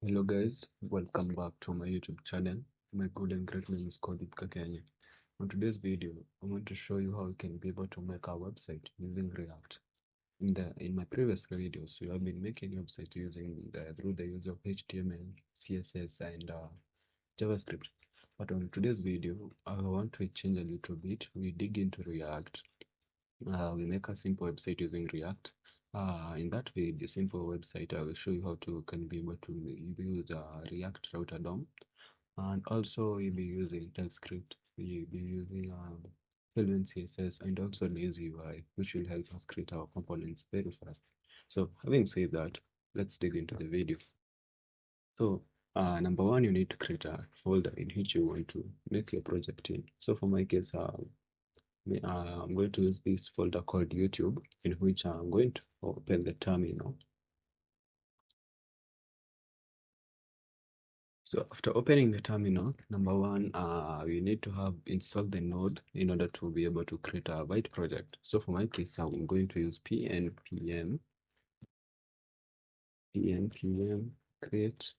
Hello guys, welcome back to my YouTube channel. My good and great name is called Gakenye. On today's video, I want to show you how you can be able to make a website using React. In my previous videos, we have been making websites through the use of HTML, CSS, and JavaScript. But on today's video, I want to change a little bit. We dig into React. We make a simple website using React. In that way, the simple website, I will show you how to can be able to use reactrouter DOM, and also we'll be using TypeScript. We'll be using Tailwind CSS and also lazy UI, which will help us create our components very fast. So, having said that, let's dig into the video. So, number one, you need to create a folder in which you want to make your project in. So, for my case, I'm going to use this folder called YouTube, in which I'm going to open the terminal. So after opening the terminal, number one, we need to have installed the node in order to be able to create a Byte project. So for my case, I'm going to use pnpm create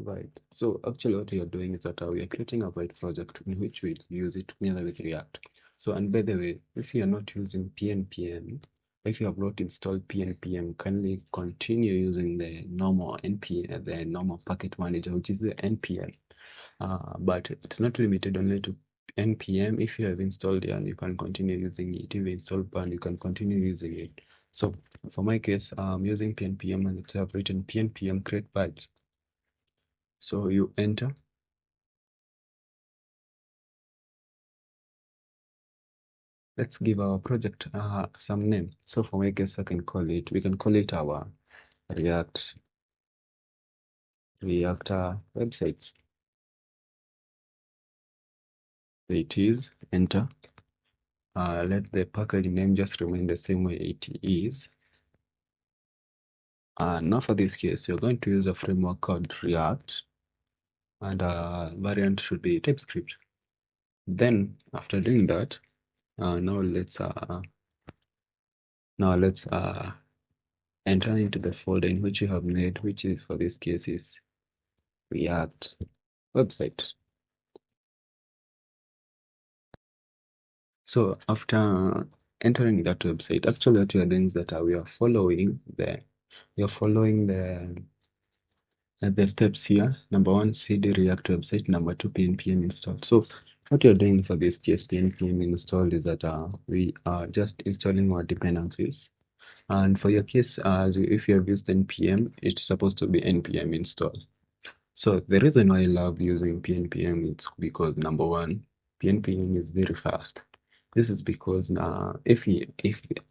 Byte. So actually what we are doing is that we are creating a Byte project in which we use it together with React. So, and by the way, if you are not using pnpm, if you have not installed pnpm, kindly continue using the normal npm, the normal packet manager, which is the npm. But it's not limited only to npm. If you have installed it, you can continue using it. If you installed pan, you can continue using it. So for my case, I'm using pnpm, and I've written pnpm create Byte. So you enter. Let's give our project some name. So for my case, we can call it our reactor websites. It is, enter. Let the package name just remain the same way it is. Now for this case, you're going to use a framework called React, and variant should be TypeScript. Then after doing that, now let's enter into the folder in which you have made, which is for this case is React website. So after entering that website, actually what we are doing is that we are following the steps here. Number one, cd react website. Number two, pnpm install. So what you're doing for this case pnpm install is that we are just installing our dependencies. And for your case, if you have used npm, it's supposed to be npm install. So the reason why I love using pnpm is because number one, pnpm is very fast. This is because if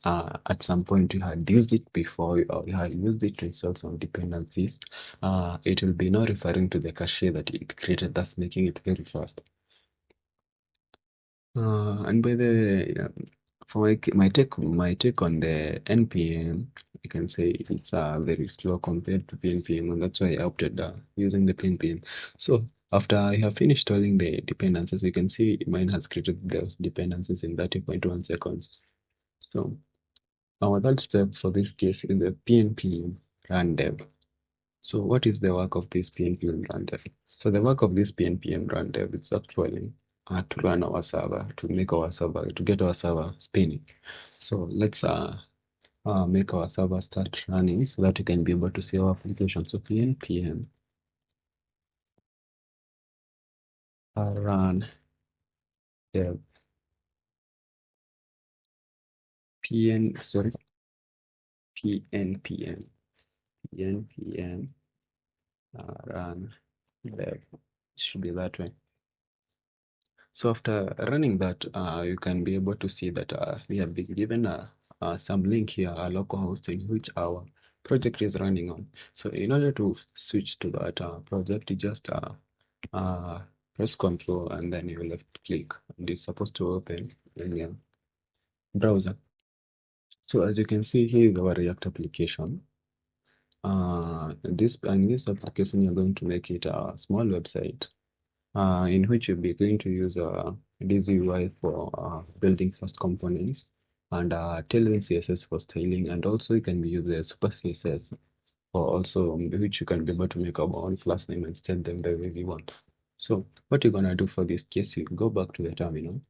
at some point you had used it before, or you had used it to install some dependencies, it will be now referring to the cache that it created, thus making it very fast. And by the for my take on the npm, you can say it's very slow compared to pnpm, and that's why I opted using the pnpm. So after I have finished installing the dependencies, you can see mine has created those dependencies in 30.1 seconds. So our third step for this case is the pnpm run dev. So what is the work of this pnpm run dev? So the work of this pnpm run dev is actually to run our server, to get our server spinning. So let's make our server start running so that we can be able to see our application. So pnpm run dev pnpm run dev. It should be that way. So after running that, you can be able to see that we have been given some link here, a local host in which our project is running on. So in order to switch to that project, you just press Control and then you left click. And it's supposed to open in your browser. So as you can see, here is our React application. In this application, you're going to make it a small website. In which you'll be going to use this UI for building fast components, and Tailwind CSS for styling, and also you can use the Super CSS or also which you can be able to make our own class name and send them the way we want. So what you're gonna do for this case, you go back to the terminal.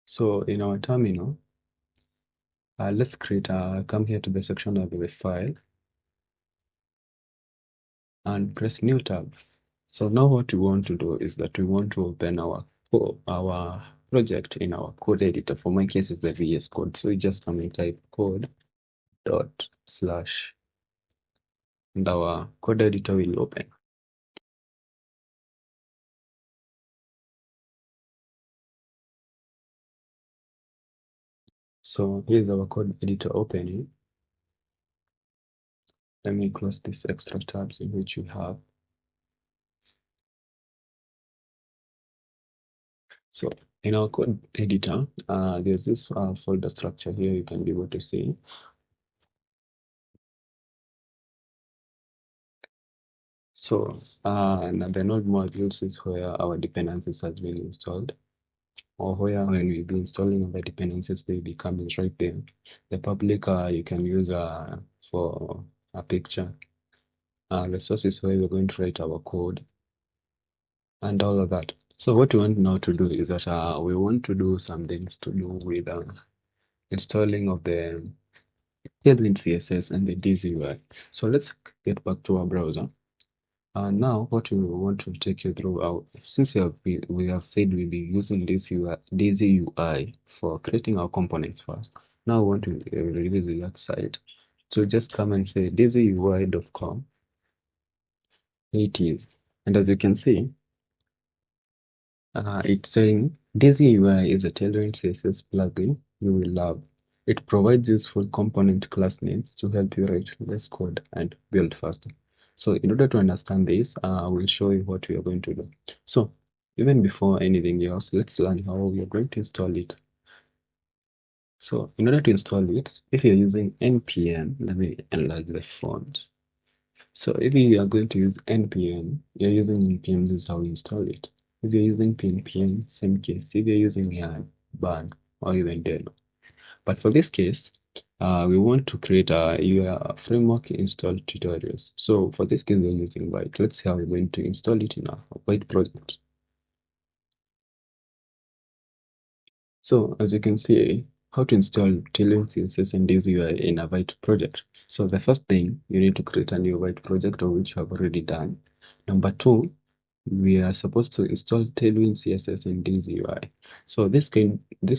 So in our terminal, let's create come here to the section of the file and press new tab. So now what we want to do is that we want to open our project in our code editor. For my case, it's the VS Code. So we just come and type code dot slash, and our code editor will open. So here's our code editor opening. Let me close these extra tabs in which we have. So in our code editor, there's this folder structure here you can be able to see. So and the node modules is where our dependencies has been installed, or where when we'll be installing the dependencies, they'll be coming right there. The public you can use for a picture. The source is where we're going to write our code and all of that. So what we want now to do is that we want to do some things to do with installing of the Tailwind CSS and the DZUI. So let's get back to our browser. Now what we want to take you through, since we have said we'll be using this DZUI for creating our components first. Now we want to revisit that site. So just come and say dzui.com. It is. And as you can see, it's saying DZUI is a Tailwind CSS plugin you will love. It provides useful component class names to help you write less code and build faster. So in order to understand this, I will show you what we are going to do. So even before anything else, let's learn how we are going to install it. So in order to install it, if you're using npm, let me enlarge the font. So if you are going to use npm, you're using npm, this is how you install it. If you're using npm, same case. If you're using ban or even deno. But for this case, we want to create your framework install tutorials. So for this case, we're using Byte. Let's see how we're going to install it in our Byte project. So as you can see, how to install Tailwind CSS and DZUI in a Byte project. So the first thing, you need to create a new Byte project, of which you have already done. Number two, we are supposed to install Tailwind CSS and DZUI. So this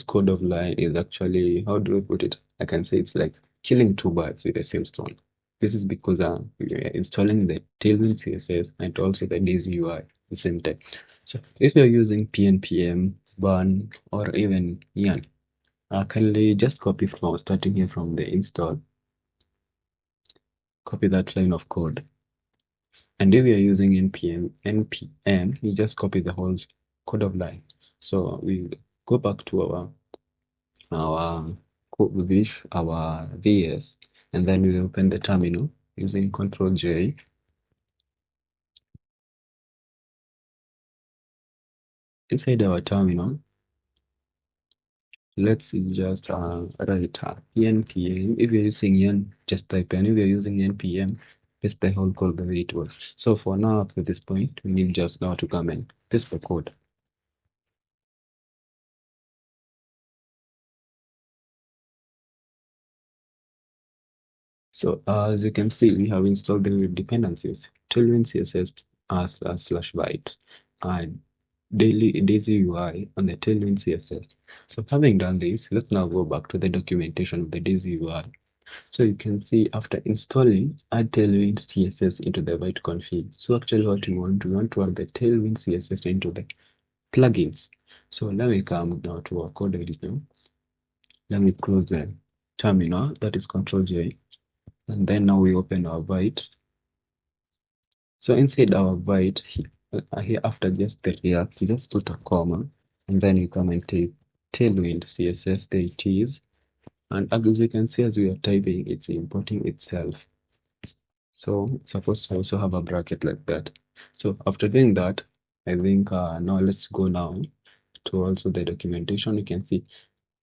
code of line is actually, how do I put it? I can say it's like killing two birds with the same stone. This is because we are installing the Tailwind CSS and also the DZUI at the same time. So if you're using pnpm, burn, or even yarn, kindly just copy from starting here from the install. Copy that line of code. And if you're using npm, you just copy the whole code of line. So we go back to our VS, and then we open the terminal using Control J. Inside our terminal, let's just write npm. If you're using yarn, just type n. If you're using npm, paste the whole code the way it was. So for now, up to this point, we need just now to come and paste the code. So as you can see, we have installed the dependencies, Tailwind CSS slash byte, and daisy UI on the Tailwind CSS. So having done this, let's now go back to the documentation of the daisy UI. So you can see after installing, add Tailwind CSS into the byte config. So actually what we want to add the Tailwind CSS into the plugins. So let me come now to our code editor. Let me close the terminal, that is Control J. And then now we open our byte. So inside our byte, here after just the React, you just put a comma, and then you come and type Tailwind CSS, there it is. And as you can see, as we are typing, it's importing itself. So it's supposed to also have a bracket like that. So after doing that, I think now let's go now to also the documentation. You can see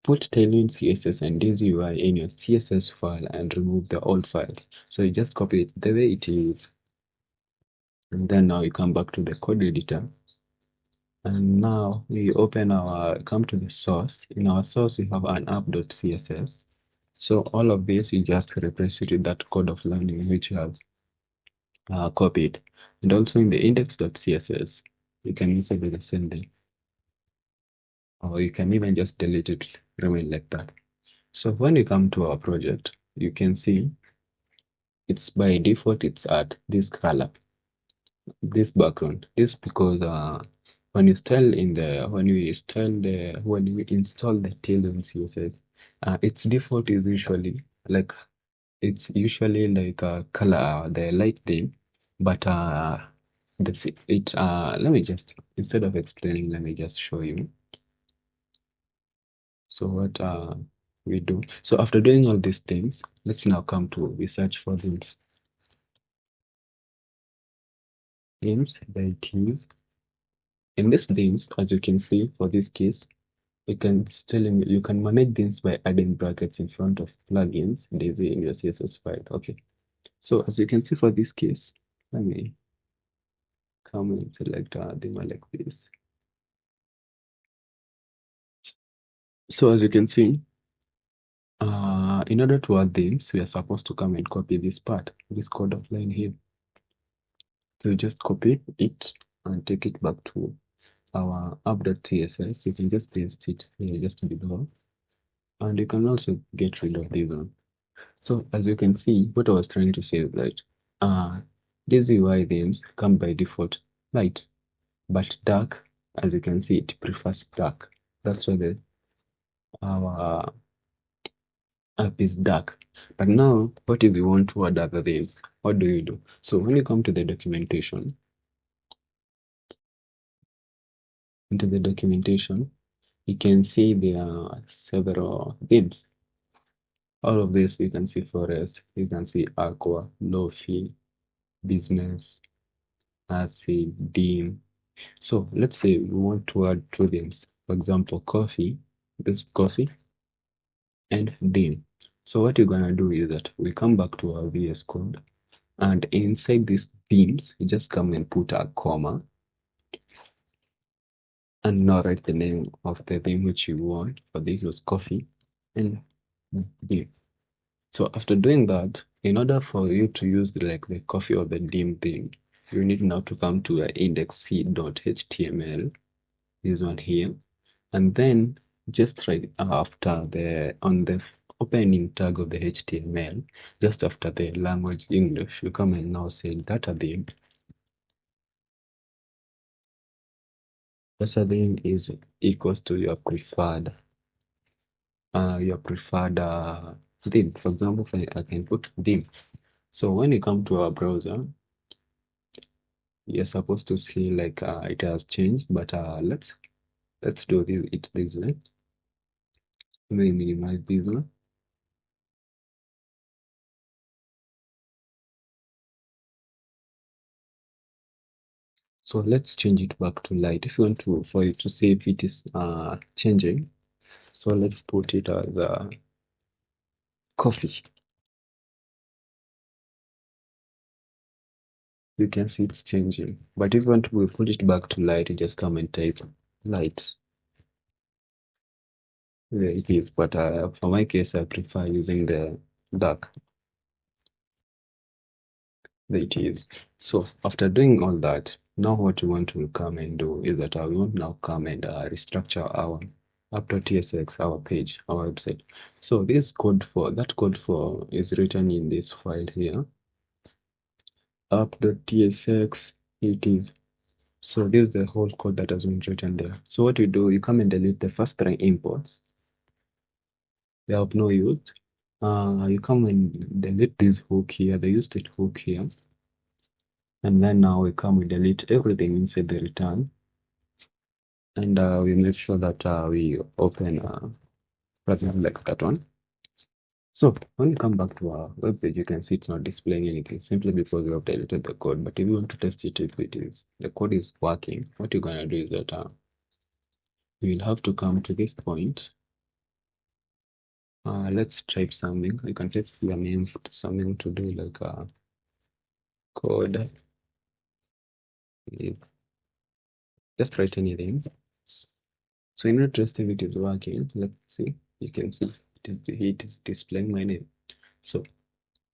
put Tailwind CSS and this UI in your CSS file and remove the old files. So you just copy it the way it is. And then now you come back to the code editor. And now we come to the source. In our source, we have an app.css. So all of this, you just replace it with that code of learning which you have copied. And also in the index.css, you can also do the same thing. Or you can even just delete it, remain like that. So when you come to our project, you can see it's by default, it's at this color, this background. This because when you install the Tailwind CSS, its default is usually like color the light theme, but that's it. Let me just instead of explaining, let me just show you. So what we do. So after doing all these things, let's now come to research for themes. Themes that it is. In this themes, as you can see for this case, you can manage themes by adding brackets in front of plugins daisy in your CSS file. Okay. So as you can see for this case, let me come and select a theme like this. So as you can see, in order to add themes, we are supposed to come and copy this part, this code of line here. So just copy it and take it back to our app.css. You can just paste it here just below. And you can also get rid of this one. So as you can see, what I was trying to say is that these UI themes come by default light, but dark, as you can see, it prefers dark. That's why our app is dark. But now, what if you want to add other themes? What do you do? So when you come to the documentation, you can see there are several themes. All of this, you can see forest, you can see aqua, lofi, business, acid, dim. So let's say we want to add two themes. For example, coffee, this is coffee, and dim. So what you're gonna do is that we come back to our VS Code, and inside these themes, you just come and put a comma, and now write the name of the theme which you want. For this was coffee, and dim. So after doing that, in order for you to use the coffee or the dim theme, you need now to come to index.html, this one here, and then just right after on the opening tag of the HTML, just after the language English, you come and now say data theme. Data theme is equals to your preferred theme. For example, I can put dim. So when you come to our browser, you're supposed to see it has changed, but let's do this way. Let me minimize this one. So let's change it back to light if you want for you to see if it is changing. So let's put it as coffee. You can see it's changing, but if you want to put it back to light, you just come and type light. There it is, but for my case, I prefer using the dark. There it is. So after doing all that, now what we want to come and do is that we want now come and restructure our app.tsx, our page, our website. So this code for is written in this file here, app.tsx. It is. So this is the whole code that has been written there. So what you do, you come and delete the first three imports. They have no use. You come and delete this hook here, the used hook here. And then now we come, we delete everything inside the return. And we make sure that we open a program like that one. So when you come back to our web page, you can see it's not displaying anything simply because we have deleted the code. But if you want to test it, if the code is working, what you're gonna do is that you will have to come to this point Let's type something. You can type your name, something to do like code. Just write anything. So in order to test if it is working, let's see. You can see it is displaying my name. So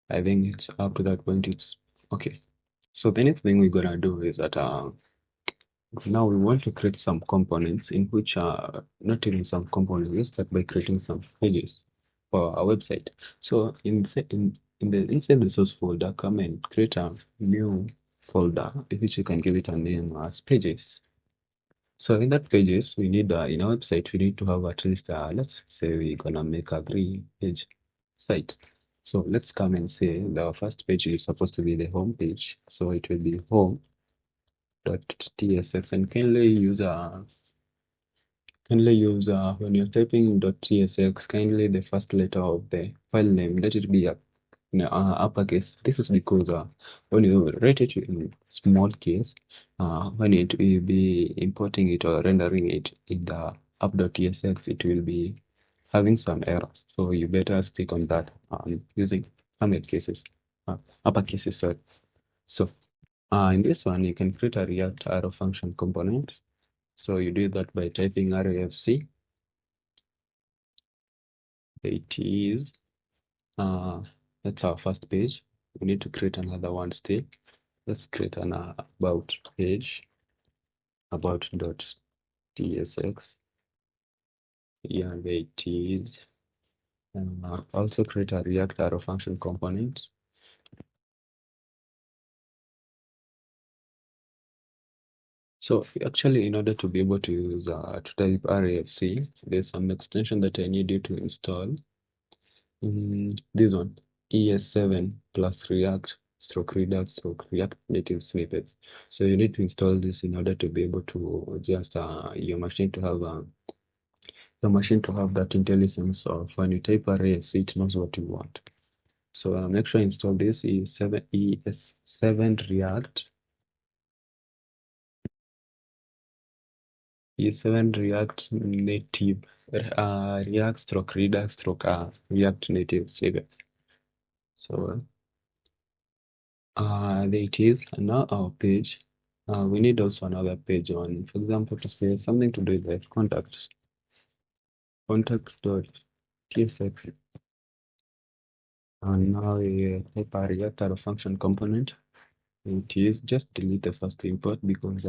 I think it's up to that point. It's okay. So the next thing we're gonna do is that now we want to create some components in which are not even some components. Let's start by creating some pages for our website. So inside the source folder, come and create a new folder in which you can give it a name as pages. So in that pages, we need in our website we need to have at least let's say we're gonna make a 3-page site. So let's come and say the first page is supposed to be the home page. So it will be home.tsx, and kindly use when you're typing .tsx, kindly the first letter of the file name, let it be a uppercase. This is because when you write it in small case, when it will be importing it or rendering it in the app.tsx, it will be having some errors. So you better stick on that using upper cases. Sorry. So in this one, you can create a React arrow function component. So you do that by typing RFC. It is that's our first page. We need to create another one still. Let's create an about page, about.tsx. Yeah, there it is. And also create a React arrow function component. So actually, in order to be able to use to type RAFC, there's some extension that I need you to install. This one, ES7 plus React stroke Redux stroke React native snippets. So you need to install this in order to be able to just your machine to have that intelligence of when you type RAFC, it knows what you want. So make sure you install this ES7 React E7 React Native React stroke Redux stroke React Native snippets. So there it is. And now our page. We need also another page on, for example, to say something to do with the contact.tsx. And now we type a React arrow function component. It is just delete the first import because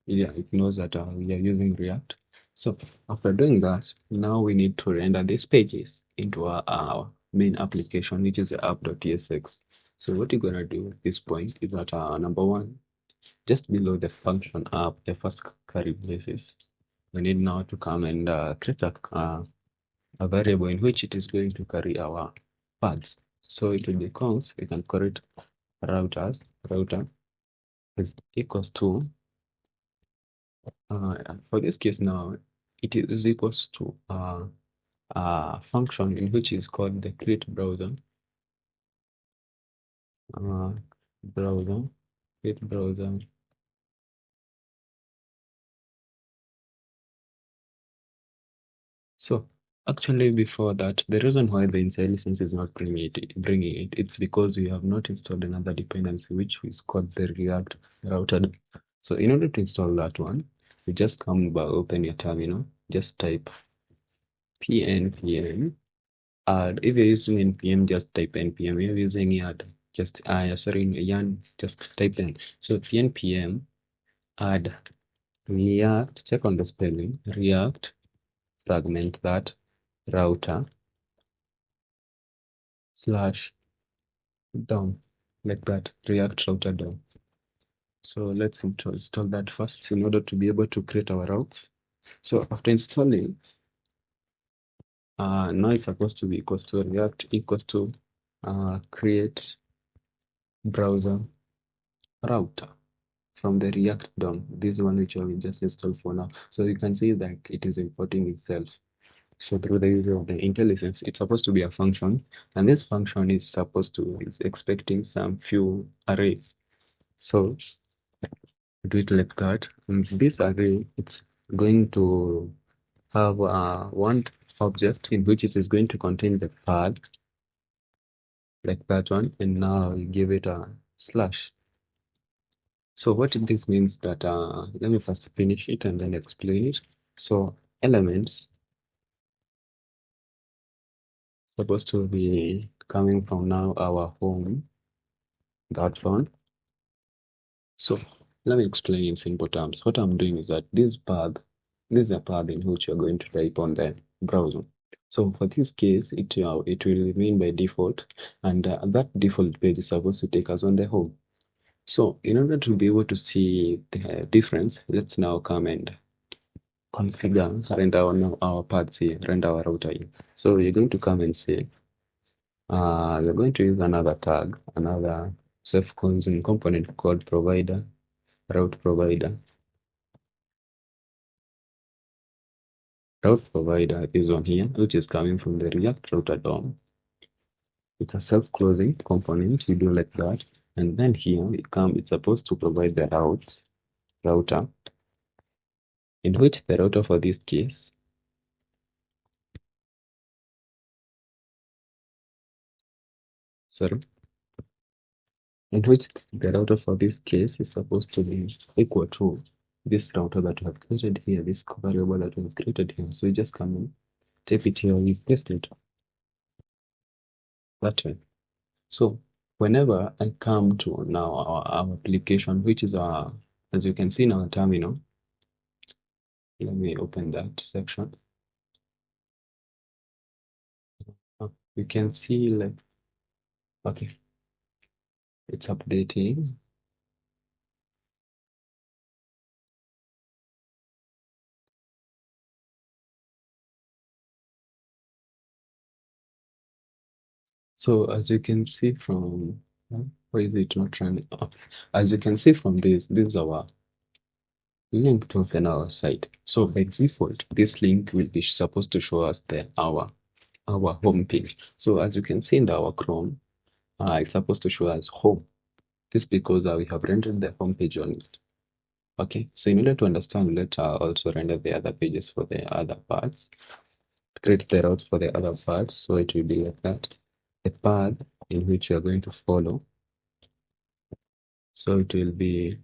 it knows that we are using React. So after doing that, now we need to render these pages into our main application, which is the app.tsx. So what you're gonna do at this point is that number one, just below the function app, the first curly braces, we need now to come and create a variable in which it is going to carry our paths. So it will be const, we can call it router is equals to for this case now, it is equals to a function in which is called the create browser. Uh, browser, create browser. So actually, before that, the reason why the inside license is not bringing it, it's because we have not installed another dependency which is called the React router. So in order to install that one, you just come by open your terminal, just type npm add. If you're using npm, just type npm. If you're using add, just yarn, just type in. So npm add react, check on the spelling, react fragment that router slash down, like that, react router down. So let's install that first in order to be able to create our routes. So after installing, now it's supposed to be equals to react equals to create browser router from the React DOM, this one which I will just install for now. So you can see that it is importing itself. So through the use of the IntelliSense, it's supposed to be a function, and this function is expecting some few arrays. So do it like that. And this array, it's going to have object in which it is going to contain the path like that one, and now you give it a slash. So what this means that let me first finish it and then explain it. So elements supposed to be coming from now our home, that one. So let me explain in simple terms. What I'm doing is that this is a path in which you're going to type on the browser. So for this case, it will remain by default, and that default page is supposed to take us on the home. So in order to be able to see the difference, let's now come and configure render our paths here, render our router here. So you're going to come and say, you're going to use another tag, another self-consuming component called provider, route provider. Route provider is on here, which is coming from the reactrouter DOM. It's a self-closing component. You do like that, and then here it's supposed to provide the router, in which the router for this case, in which the router for this case is supposed to be equal to this router that we have created here, this variable that we have created here. So you just come in, type it here, we paste it that way. So whenever I come to now our application, which is as you can see in our terminal, let me open that section. You can see like, okay, it's updating. So as you can see from, why is it not running? As you can see from this is our link to open our site. So by default, this link will be supposed to show us our home page. So as you can see in our Chrome, it's supposed to show us home. This because we have rendered the home page on it. Okay, so in order to understand, let's also render the other pages for the other parts. Create the routes for the other parts. So it will be like that. A path in which you are going to follow. So it will be,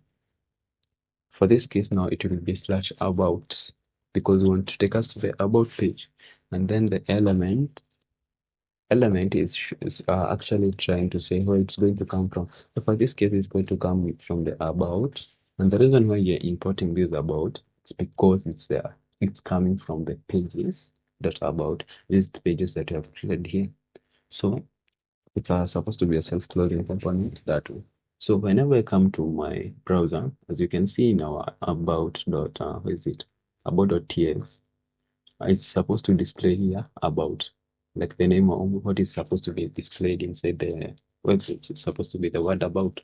for this case now, it will be slash about, because we want to take us to the about page. And then the element is actually trying to say where it's going to come from. So for this case, it's going to come from the about. And the reason why you're importing this about, it's because it's there. It's coming from the pages that about these pages that you have created here. So it's supposed to be a self-closing component that way. So whenever I come to my browser, as you can see in our about.txt, it's supposed to display here about, like the name of what is supposed to be displayed inside the webpage. It's supposed to be the word about,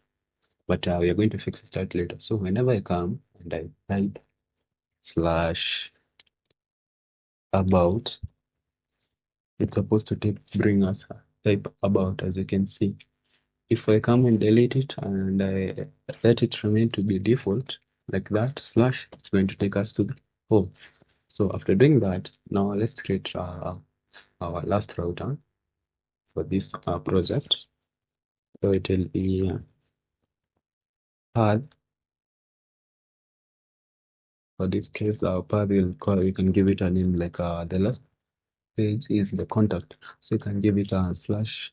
but we are going to fix that later. So whenever I come and I type slash about, it's supposed to bring us type about, as you can see. If I come and delete it and I let it remain to be default like that, slash, it's going to take us to the home. So after doing that, now let's create our last router for this project. So it will be path. For this case, our path we can give it a name like the last page is the contact. So you can give it a slash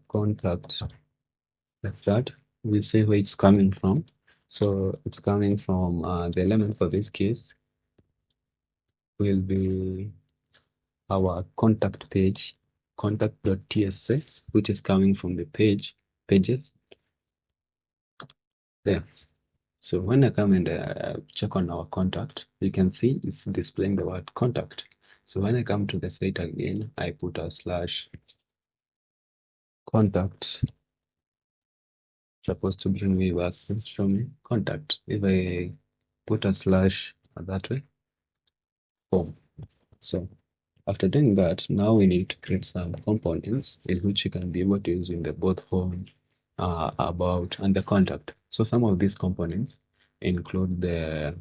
contact like that. We say where it's coming from. So it's coming from the element for this case will be our contact page, contact.tsx, which is coming from the pages there. So when I come and check on our contact, you can see it's displaying the word contact. So when I come to the site again, I put a slash contact. It's supposed to bring me back, show me contact. If I put a slash that way, home. So after doing that, now we need to create some components in which you can be able to use in the both home, about, and the contact. So some of these components include the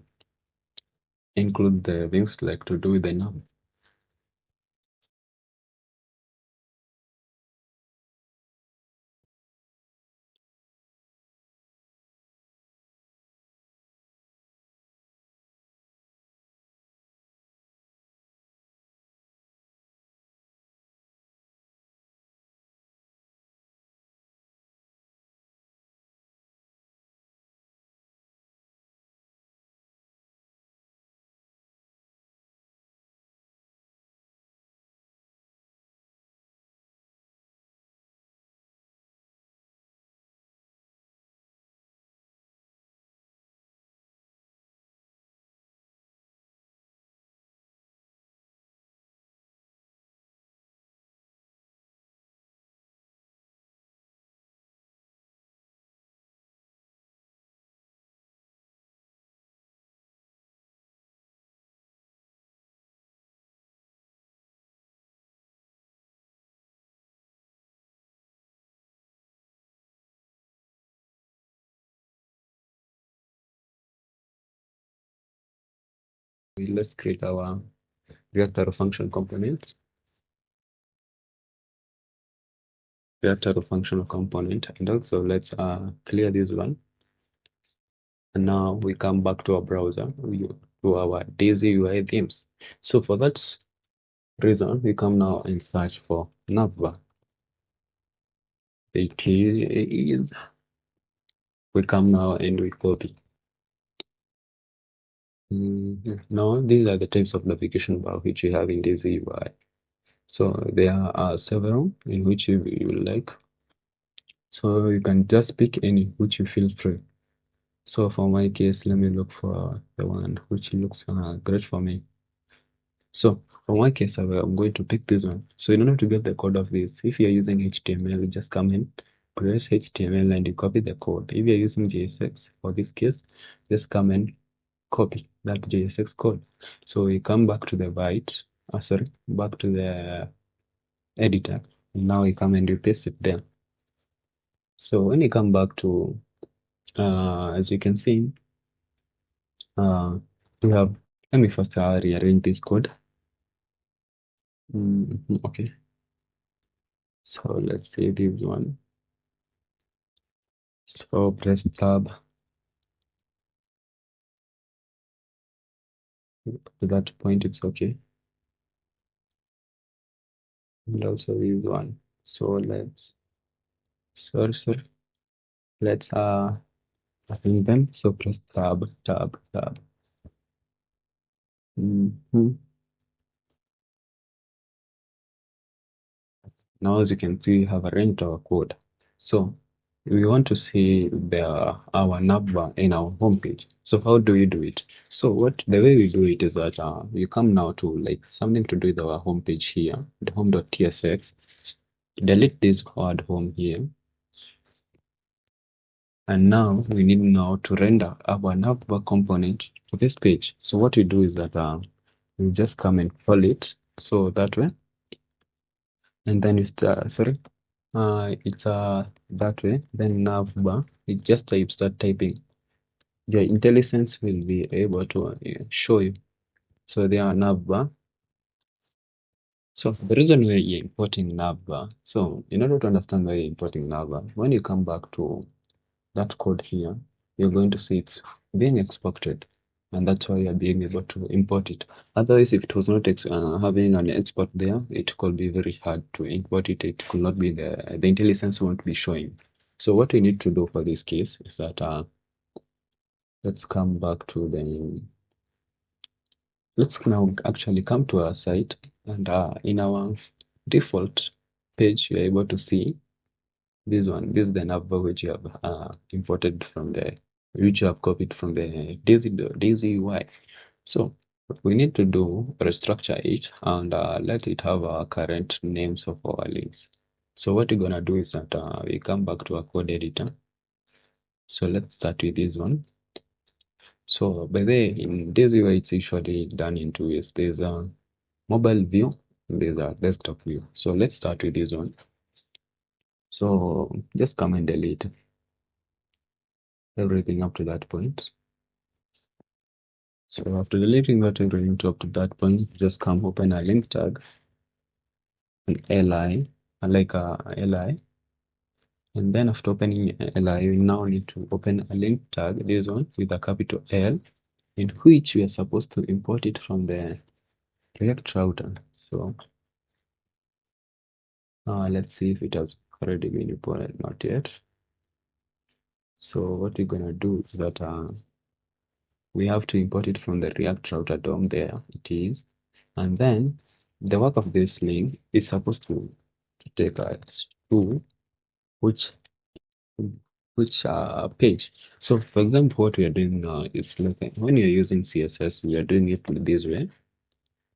things like to do with the nav. Let's create our reactor function component. Reactor functional component, and also let's clear this one. And now we come back to our browser, to our Daisy UI themes. So for that reason, we come now and search for navbar. It is. We come now and we copy. Now these are the types of navigation bar which we have in Daisy UI. So there are several in which you like. So you can just pick any which you feel free. So for my case, let me look for the one which looks great for me. So for my case, I'm going to pick this one. So in order to get the code of this, if you're using HTML, you just come in, press HTML and you copy the code. If you're using JSX, for this case, just come and copy that JSX code. So we come back to the back to the editor. And now we come and we paste it there. So when you come back to, as you can see, we have, let me first rearrange this code. Okay. So let's say this one. So press tab. To that point, it's okay. And also this one. So let's sorry. Let's find them. So press tab. Mhm. Now, as you can see, we have arranged our code. So we want to see our navbar in our homepage. So how do we do it? So the way we do it is that you come now to like something to do with our homepage here, the home.tsx. Delete this word home here. And now we need now to render our navbar component to this page. So what we do is that we just come and call it so that way, and then you start it's that way. Then navbar, you just start typing. Your IntelliSense will be able to show you. So they are navbar. So the reason why you're importing navbar. So in order to understand why you're importing navbar, when you come back to that code here, you're going to see it's being exported, and that's why you're being able to import it. Otherwise, if it was not having an export there, it could be very hard to import it. It could not be the IntelliSense won't be showing. So what we need to do for this case is that let's come back to the let's now actually come to our site, and in our default page, you're able to see this one. This is the navbar which you have imported from the which you have copied from the Daisy UI. So what we need to do, restructure it and let it have our current names of our links. So what we're gonna do is that we come back to our code editor. So let's start with this one. So by the way, in Daisy UI, it's usually done in two ways. There's a mobile view, and there's a desktop view. So let's start with this one. So just come and delete everything up to that point. So after deleting that and going to up to that point, just come open a link tag, an li, like a li. And then after opening li, you now need to open a link tag, this one with a capital L, in which we are supposed to import it from the React router. So let's see if it has already been imported. Not yet. So what we're gonna do is that we have to import it from the React router DOM. There it is. And then the work of this link is supposed to take us to which page. So for example, what we are doing now is like when you're using CSS, we are doing it this way.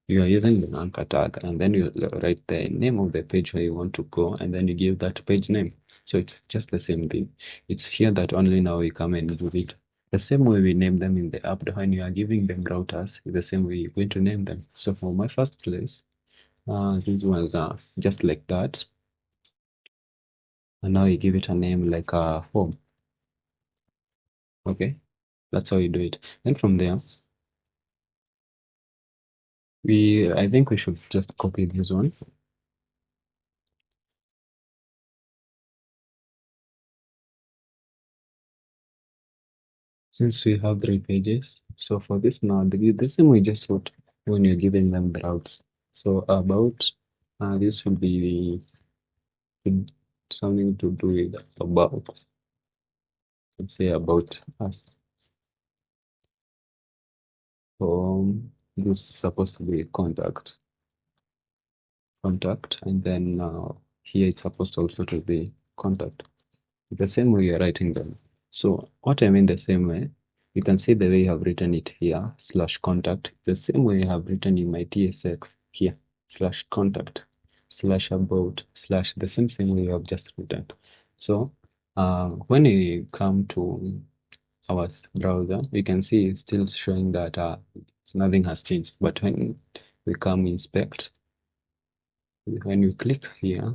You are using the anchor tag, and then you write the name of the page where you want to go, and then you give that page name. So it's just the same thing. It's here that only now we come and do it the same way we name them in the app. When you are giving them routers, the same way you're going to name them. So for my first place, these ones are just like that, and now you give it a name like home. Okay, that's how you do it. Then from there, I think we should just copy this one. Since we have 3 pages, so for this now, the same way just what when you're giving them the routes. So about this will be something to do with about, let's say about us. This is supposed to be contact, and then here it's supposed also to be contact. The same way you're writing them. So what I mean the same way, you can see the way you have written it here, /contact, the same way you have written in my TSX here, /contact, /about, the same way you have just written. So when we come to our browser, we can see it's still showing that nothing has changed. But when we come inspect, when we click here,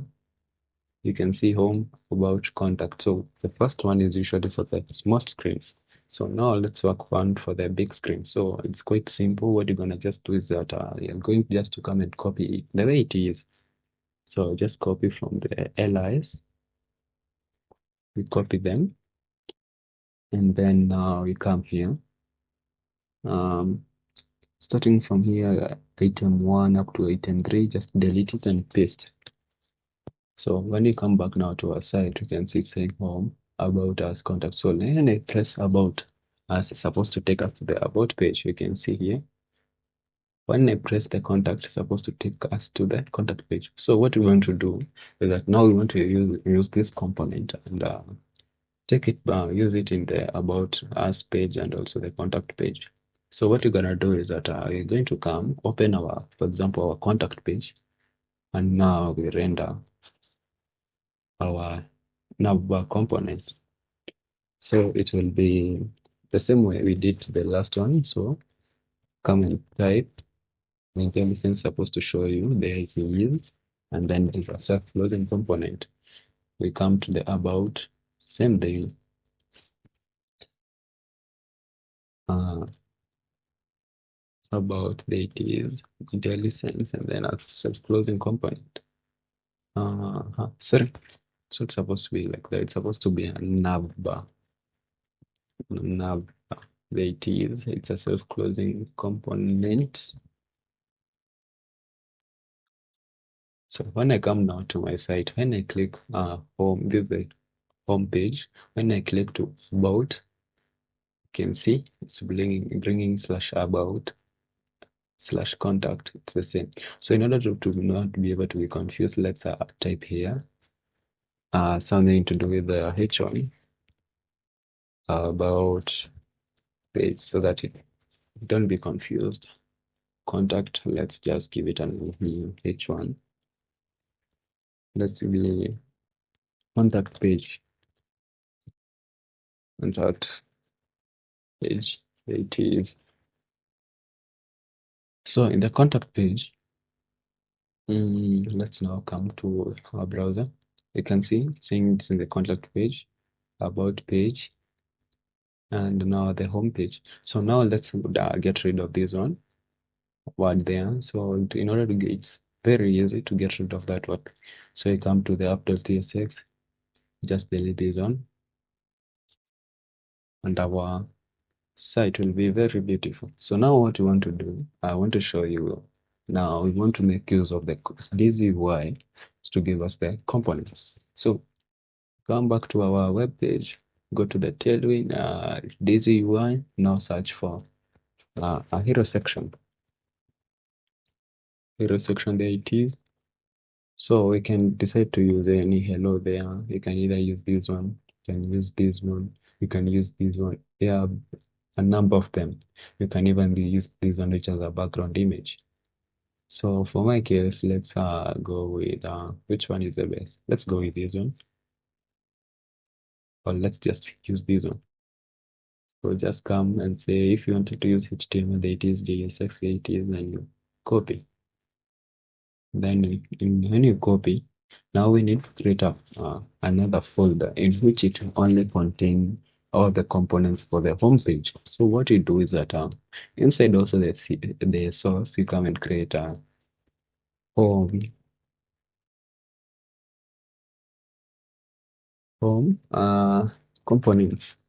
you can see home, about, contact. So the first one is usually for the small screens. So now let's work one for the big screen. So it's quite simple. What you're gonna just do is that you're going just to come and copy it the way it is. So just copy from the LIs, we copy them, and then we come here. Um, Starting from here, item 1 up to item 3, just delete it and paste. So when you come back now to our site, you can see it's saying home, about us, contact. So when I press about us, it's supposed to take us to the about page. You can see here. When I press the contact, it's supposed to take us to the contact page. So what we want to do is that now we want to use this component and take it, use it in the about us page and also the contact page. So what you're gonna do is that you're going to come open our, for example, our contact page, and now we render our navbar component. So it will be the same way we did the last one. So come and type maintain since supposed to show you the is, and then there's a self-closing component. We come to the about, same thing. About the it is daily sense, and then a self-closing component. Sorry. So it's supposed to be like that. It's supposed to be a navbar. Nav the it is. It's a self-closing component. So when I come now to my site, when I click home, this is the home page. When I click to about, you can see it's bringing /about /contact. It's the same. So in order to not be able to be confused, let's type here something to do with the h1 about page, so that it don't be confused. Contact, let's just give it an h1. Let's be contact page. Contact page, it is. So in the contact page, let's now come to our browser. You can see saying it's in the contact page, about page, and now the home page. So now let's get rid of this one word there. So in order to get, it's very easy to get rid of that word. So you come to the app.tsx, just delete this one, and our site will be very beautiful. So now what we want to do, I want to show you. Now we want to make use of this UI to give us the components. So come back to our web page, go to the Tailwind, this UI, now search for a hero section. Hero section, there it is. So we can decide to use any hello there. You can either use this one, you can use this one, you can use this one. There are a number of them. You can even use this one, which has a background image. So for my case, let's go with which one is the best? Let's go with this one, or let's just use this one. So just come and say if you wanted to use HTML, there it is, JSX, there it is, and you copy. Then when you copy, now we need to create another folder in which it will only contain all the components for the home page. So what you do is that inside also the source, you come and create a home components.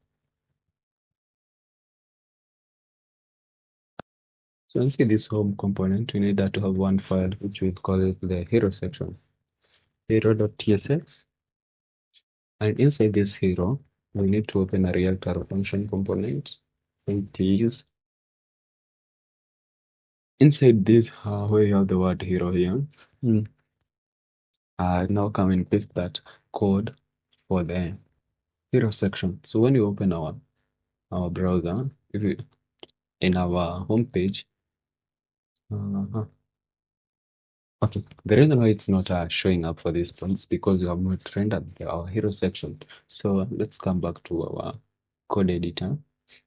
So inside this home component, we need that to have one file which we call it the hero section, hero.tsx. And inside this hero, we need to open a reactrouter function component. It is inside this where you have the word hero here. Now come and paste that code for the hero section. So when you open our browser, if you in our home page, okay, the reason why it's not showing up for this point is because we have not rendered our hero section. So let's come back to our code editor.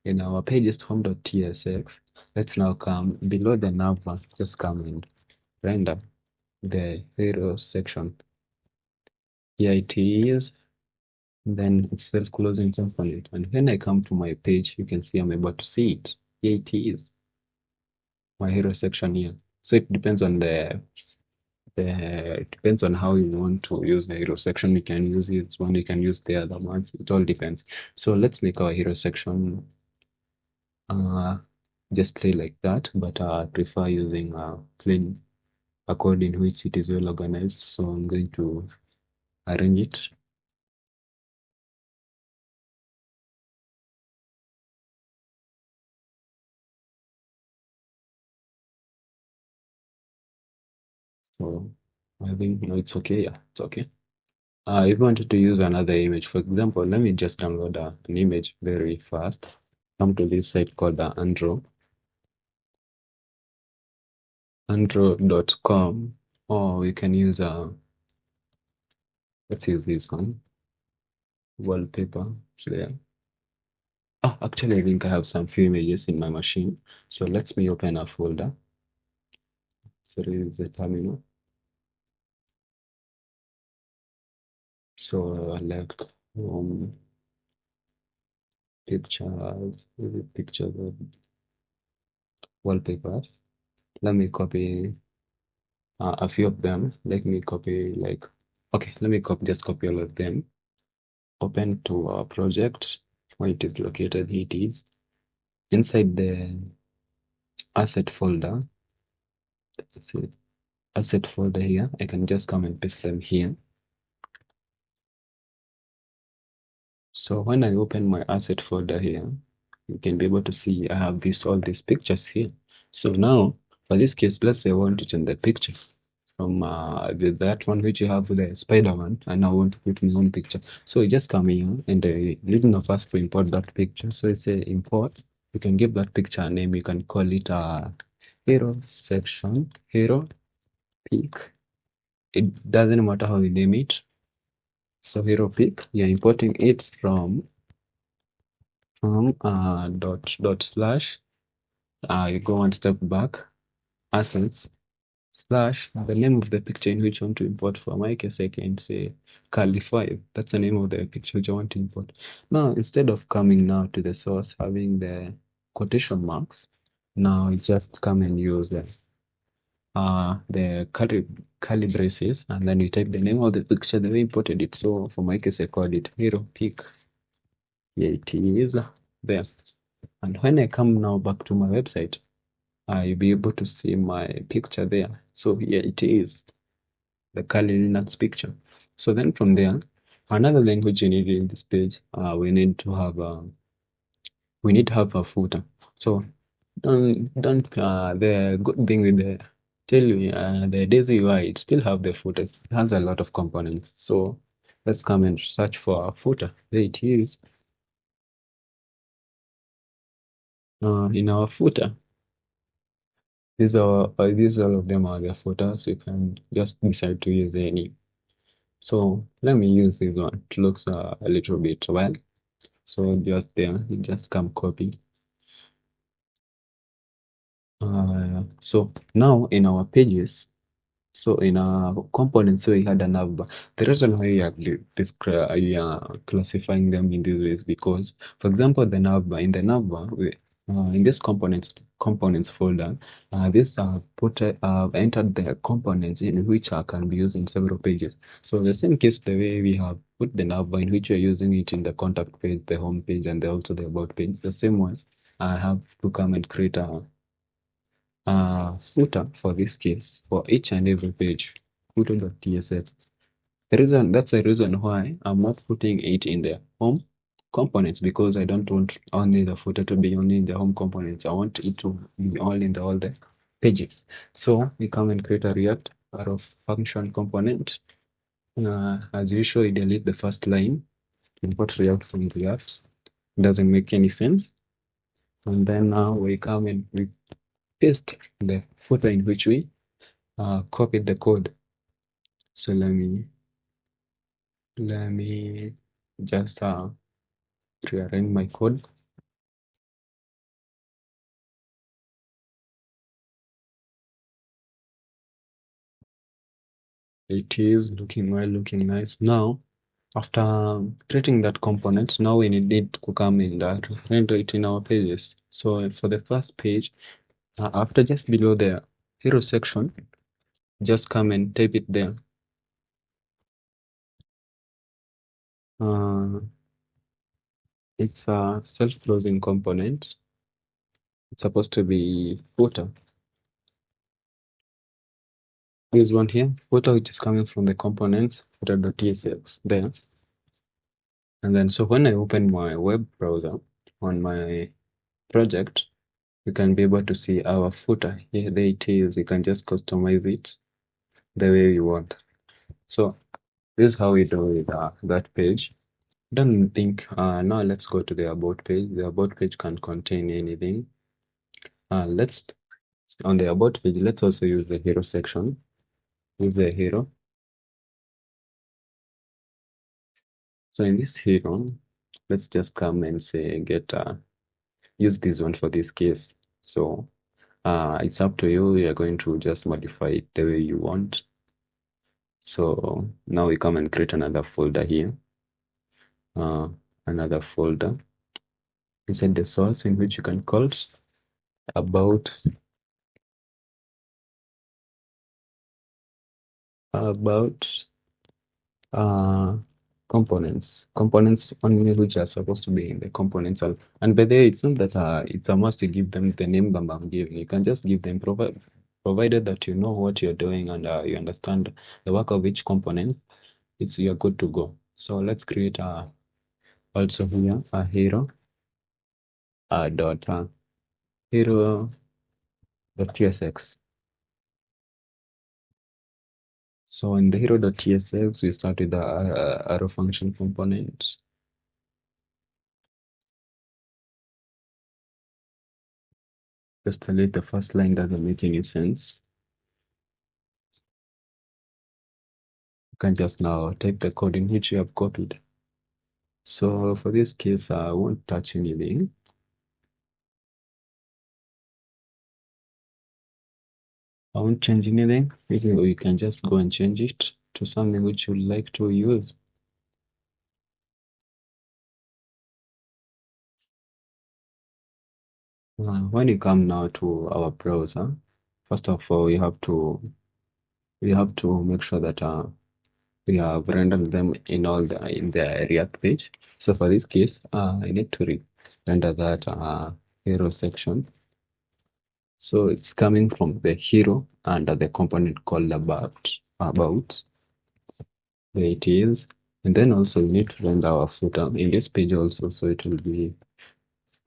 In our pages home.tsx, let's now come below the navbar, just come and render the hero section. Here it is, then it's self-closing component. And when I come to my page, you can see I'm able to see it. Here it is, my hero section here. So it depends on it depends on how you want to use the hero section. You can use this one, you can use the other ones. It all depends. So let's make our hero section just stay like that, but I prefer using plain a code in which it is well organized. So I'm going to arrange it. So I think it's okay. Yeah, it's okay. If you wanted to use another image, for example, let me just download an image very fast. Come to this site called andro.com, or we can use let's use this one, wallpaper there. Oh, actually, I think I have some few images in my machine. So let me open a folder. So this is the terminal. So like pictures of wallpapers. Let me copy a few of them. Let me copy okay, let me just copy all of them. Open to our project where it is located. Here it is. Inside the asset folder, see, asset folder here, I can just come and paste them here. So when I open my asset folder here, you can be able to see I have all these pictures here. So now, for this case, let's say I want to change the picture from that one which you have with the Spider-Man, and I want to put my own picture. So you just come here and need of us to import that picture. So you say import. You can give that picture a name. You can call it a hero section, hero pick. It doesn't matter how you name it. So hero pick, you're importing it from dot slash. You go one step back, assets. slash the name of the picture in which I want to import. For my case, I can say Cali5. That's the name of the picture which I want to import. Now, instead of coming now to the source, having the quotation marks, now you just come and use the curly braces, and then you type the name of the picture the way you imported it. So for my case, I called it hero pic. Yeah, it is there. And when I come now back to my website, you'll be able to see my picture there. So here it is, the Kali Linux picture. So then from there, another language you need in this page, we need to have a footer. So don't the good thing with the the Daisy UI, it still have the footer. It has a lot of components. So let's come and search for a footer. There it is. In our footer, these all of them are the footers. You can just decide to use any. So let me use this one. It looks a little bit well. So just there, you just come copy. So now in our pages, so in our components, so we had a navbar. The reason why we are classifying them in these ways because, for example, in the navbar, in this components folder, this entered the components in which can be used in several pages. So the same case, the way we have put the navbar in which we are using it in the contact page, the home page, and also the about page, the same ones, I have to come and create a footer for this case for each and every page, footer.tss. That's the reason why I'm not putting it in the home components because I don't want only the footer to be only in the home components. I want it to be all in all the pages. So we come and create a React out of function component. As usual, we delete the first line, import React from React. It doesn't make any sense. And then now we come and we paste the footer in which we copied the code. So let me just rearrange my code. It is looking well, looking nice. Now, after creating that component, now we need it to come and render it in our pages. So for the first page, after just below the hero section, just come and type it there. Uh, it's a self-closing component. It's supposed to be footer. This one here, footer, which is coming from the components footer.tsx there. And then so when I open my web browser on my project, you can be able to see our footer. Here, there it is. You can just customize it the way you want. So this is how we do it, that page. Don't think, now let's go to the about page. The about page can contain anything. On the about page, let's also use the hero section. Use the hero. So in this hero, let's just come and say use this one for this case. So it's up to you. You're going to just modify it the way you want. So now we come and create another folder here. Another folder inside the source in which you can call about about uh components only which are supposed to be in the components. And by the way, it's not that it's a must to give them the name that I'm giving. You can just give them provided that you know what you're doing and you understand the work of each component. You're good to go. So let's create also here a hero dot hero dot tsx. So in the hero.tsx, we start with the arrow function component. Just delete the first line, doesn't make any sense. You can just now type the code in which you have copied. So for this case, I won't touch anything. I won't change anything. You can just go and change it to something which you like to use. When you come now to our browser, first of all, we have to make sure that we have rendered them in the React page. So for this case, I need to render that hero section. So it's coming from the hero under the component called about. There it is. And then also we need to render our footer in this page also. So it will be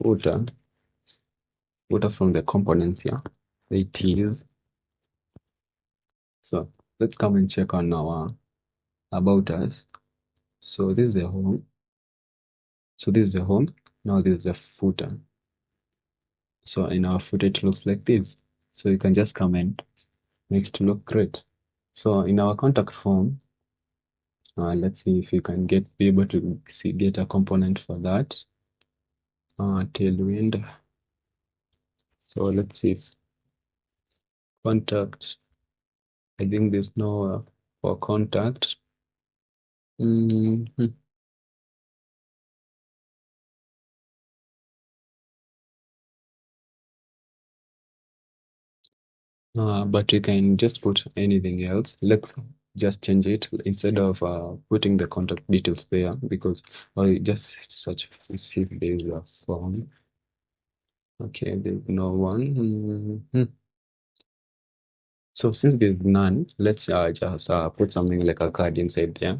footer from the components here. There it is. So let's come and check on our about us. So this is the home. So this is the home. Now this is the footer. So in our footer it looks like this. So you can just come and make it look great. So in our contact form, let's see if you can be able to get a component for that. Tailwind. So let's see if contact. I think there's no for contact. Mhm. But you can just put anything else. Let's just change it instead of putting the contact details there, because I just search to see if there is a form. Okay, there's no one. So since there's none, let's just put something like a card inside there.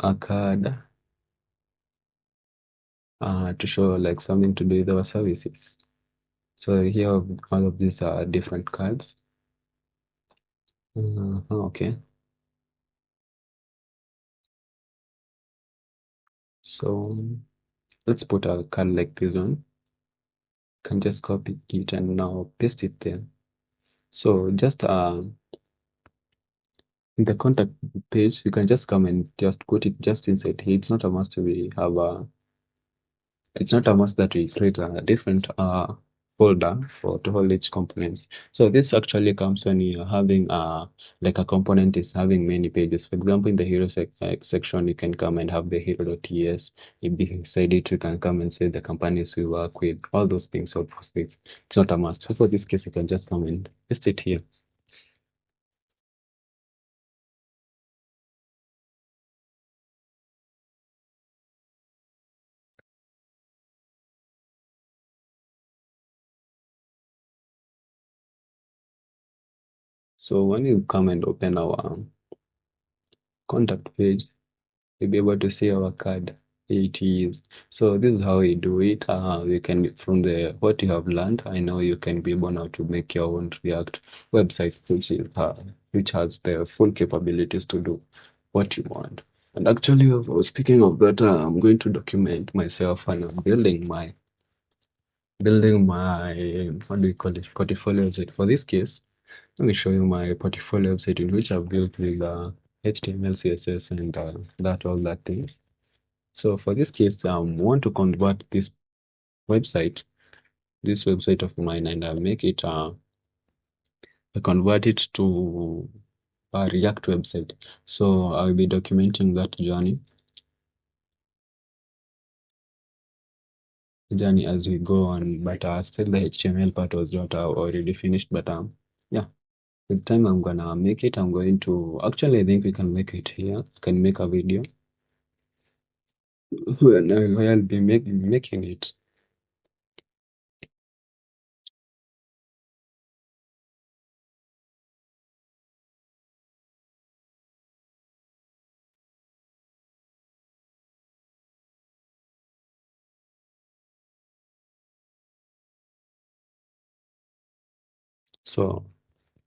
A card to show like something to do with our services. So here all of these are different cards. Okay. So let's put a card like this one. Can just copy it and now paste it there. So just in the contact page, you can just come and just put it just inside here. It's not a must it's not a must that we create a different folder for to hold each components. So this actually comes when you're having like a component is having many pages. For example, in the hero section, you can come and have the hero.ts. Beside it, you can come and say the companies we work with, all those things. All those things. It's not a must. So for this case, you can just come and paste it here. So when you come and open our contact page, you'll be able to see our card. It is. So this is how we do it. You can from the what you have learned. I know you can be able now to make your own React website, which has the full capabilities to do what you want. And actually, speaking of that, I'm going to document myself and I'm building my what do you call it, portfolio website. For this case, let me show you my portfolio website in which I've built with HTML, CSS, and all that things. So for this case, I want to convert website, this website of mine, and I convert it to a React website. So I'll be documenting that journey as we go on. But still, the HTML part was not already finished. But yeah, the time I'm gonna make it, I'm going to actually. I think we can make it here. I can make a video when I'll be making it. So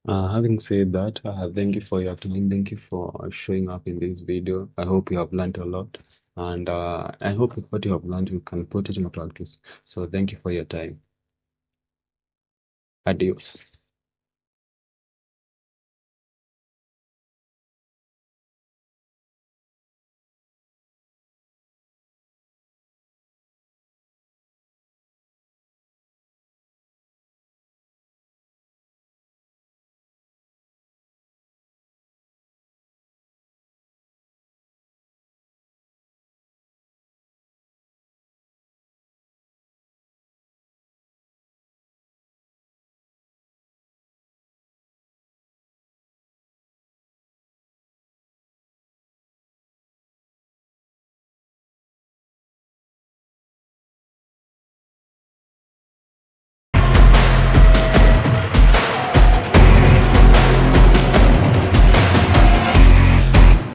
having said that, thank you for your time. Thank you for showing up in this video. I hope you have learned a lot, and I hope what you have learned you can put it in practice. So thank you for your time. Adios.